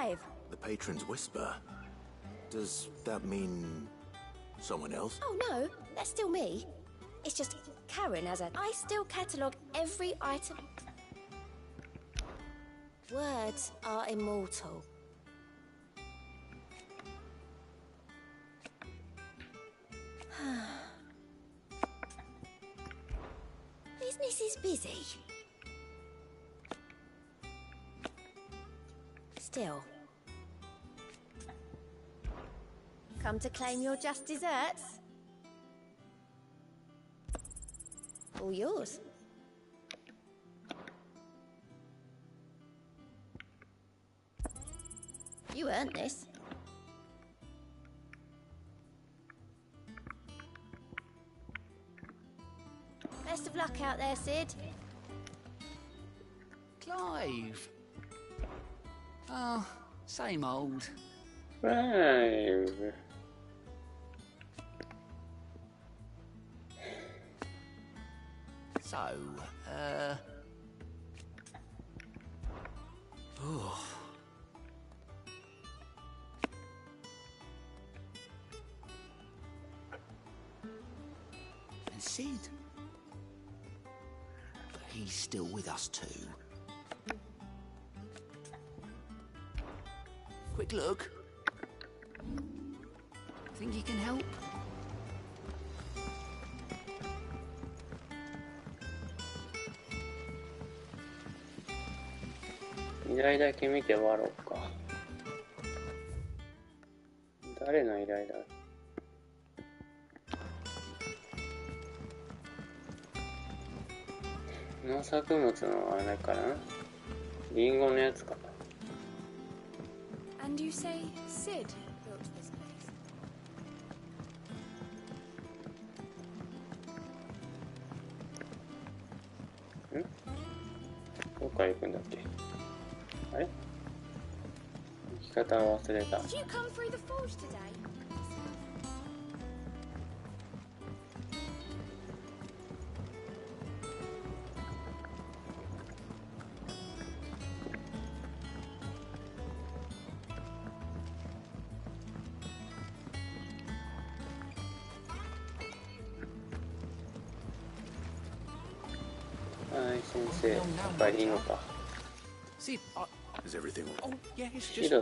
Clive. The patron's whisper. Does that mean someone else? Oh no, that's still me. It's just Karen has a... I still catalogue every item. Words are immortal. Business is busy. Still. Come to claim your just desserts? All yours. You earned this. Best of luck out there, Sid. Clive. Oh, same old. Clive. So, oh. And Sid. He's still with us too. Quick look. Think you can help?依頼だけ見て終わろうか。誰の依頼だ？農作物のあれかな？リンゴのやつかな。And you say Sid built this place? ん？どっから行くんだっけ？あれ？行き方を忘れた。Did you come through the forge today? Is everything all right? Oh, yeah, it's just...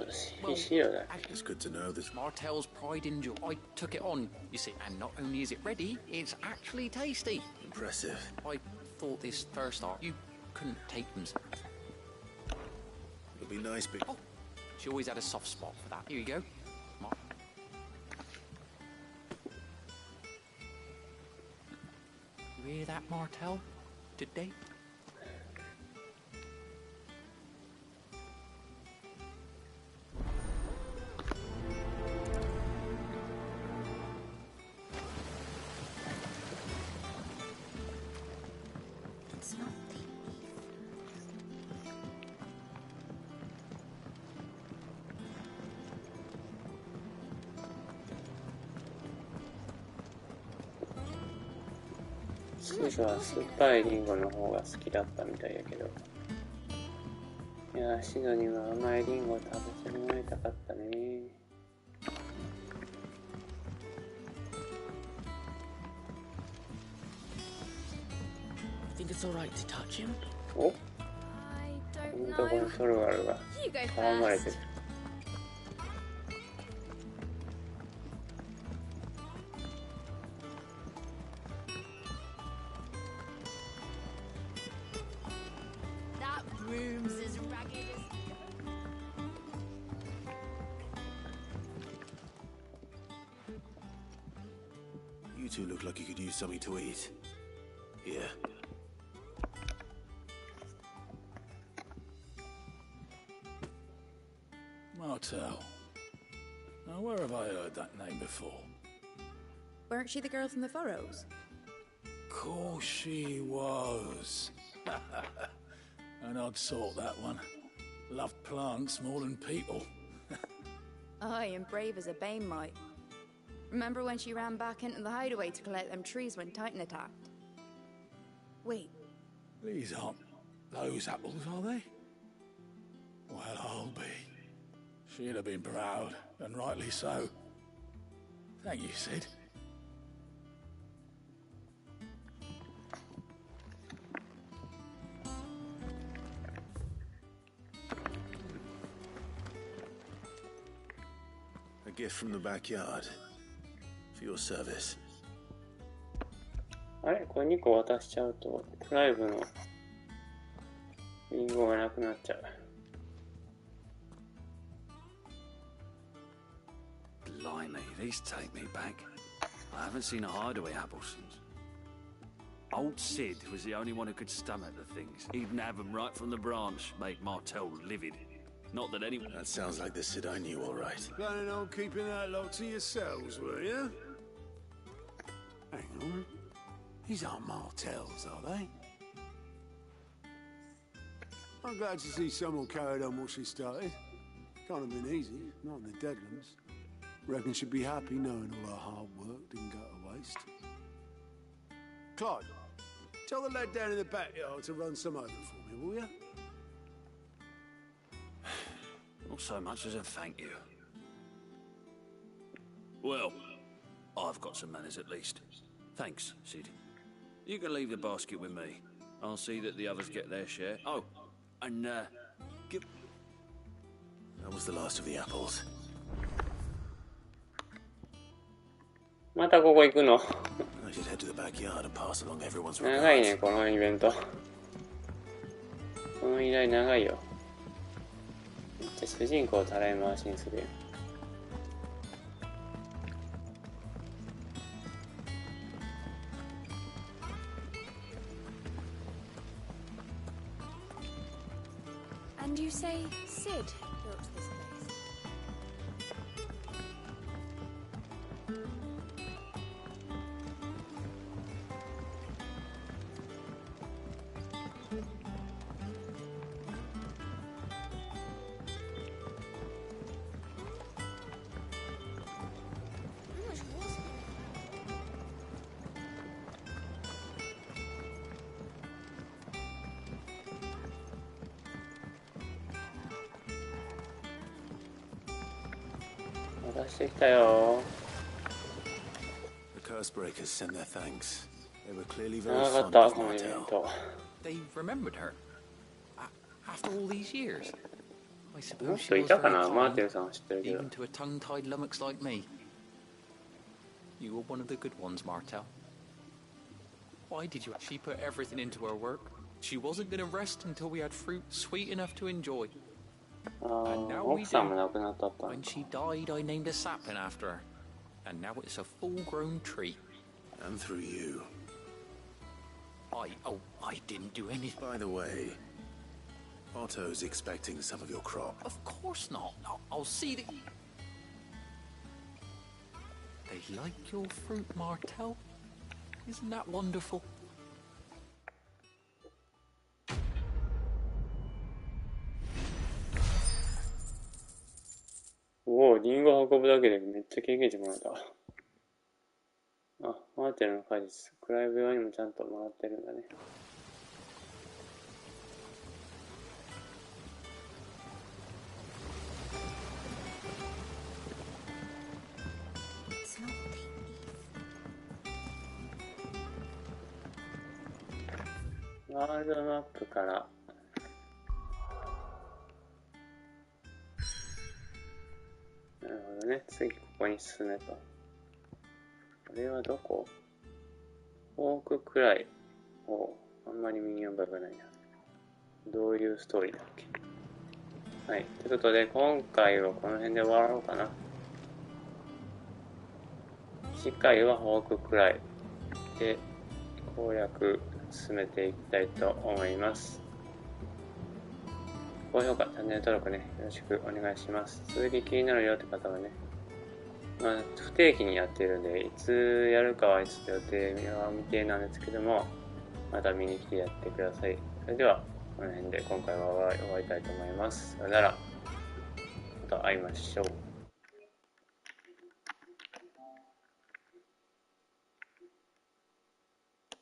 It's good to know this. Martell's pride in joy. I took it on, you see, and not only is it ready, it's actually tasty. Impressive. I thought this first art, you couldn't take them. It'll be nice, but... Oh, she always had a soft spot for that. Here you go. You hear that, Martell? Did they?シドは酸っぱいリンゴの方が好きだったみたいやけど、いやシドには甘いリンゴを食べてもらいたかったね。Think it's all right to touch him? お？このところにトルガルが絡まれてる。You two look like you could use something to eat. Here. Martell. Now, where have I heard that name before? Weren't she the girl from the Furrows? Course she was. An odd sort, that one. Loved plants more than people. Aye, and brave as a bane might. Remember when she ran back into the hideaway to collect them trees when Titan attacked? Wait. These aren't those apples, are they? Well, I'll be. She'd have been proud, and rightly so. Thank you, Sid. A gift from the backyard. For your service. あれこれ2個渡しちゃうと、クライブのリンゴがなくなっちゃう。Blimey, these take me back. I haven't seen a hideaway apple since. Old Sid was the only one who could stomach the things. He'd have them right from the branch, made Martel livid. Not that anyone... That sounds like the Sid I knew, all right. Planning on keeping that lot to yourselves, were you? Hang on. These aren't Martels, are they? I'm glad to see someone carried on what she started. Can't have been easy, not in the Deadlands. Reckon she'd be happy knowing all her hard work didn't go to waste. Clyde, tell the lad down in the backyard to run some over for me, will you? Not so much as a thank you. Well, I've got some manners at least. Thanks, Sid. You can leave the basket with me. I'll see that the others get their share. Oh, and give... That was the last of the apples. またここ行くの I should head to the backyard and pass along everyone's 長いね、このイベント。この依頼長いよ。めっちゃ主人公をたらい回しにするよ。And you say Sid built this place? The curse breakers send their thanks. They were clearly very fond of Martel. They remembered her after all these years. I suppose she was very kind, even to a tongue-tied lummox like me. You were one of the good ones, Martel. Why did you? She put everything into her work. She wasn't going to rest until we had fruit sweet enough to enjoy. And now we do. When she died, I named a sapling after her. And now it's a full-grown tree. And through you. I didn't do anything. By the way, Otto's expecting some of your crop. Of course not. I'll see that... They like your fruit, Martel. Isn't that wonderful? おお、リンゴ運ぶだけでめっちゃ経験値もらった。あ、マーテルの果実。クライブ用にもちゃんともらってるんだね。ワールドマップから、なるほどね。次ここに進めと。これはどこ？フォークくらい。お、あんまりミニオンバグないな。どういうストーリーだっけ？はい。ということで、今回はこの辺で終わろうかな。次回はフォークくらいで攻略進めていきたいと思います。高評価、チャンネル登録ね、よろしくお願いします。続き気になるよって方はね、まあ、不定期にやっているんで、いつやるかはいつ予定は未定なんですけども、また見に来てやってください。それでは、この辺で今回は終わりたいと思います。それなら、また会いましょう。